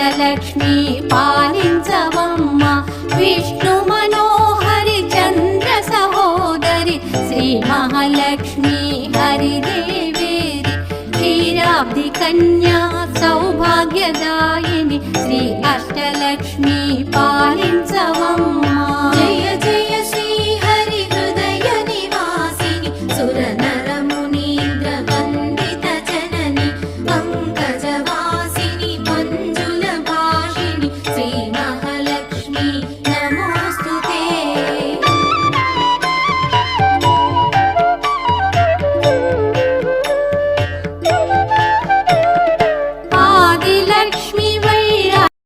అష్టలక్ష్మి పాలించవమ్మ విష్ణు మనోహరి చంద్ర సహోదరి శ్రీ మహాలక్ష్మి హరిదేవేరి క్షీరాబ్ది కన్యా సౌభాగ్యదాయిని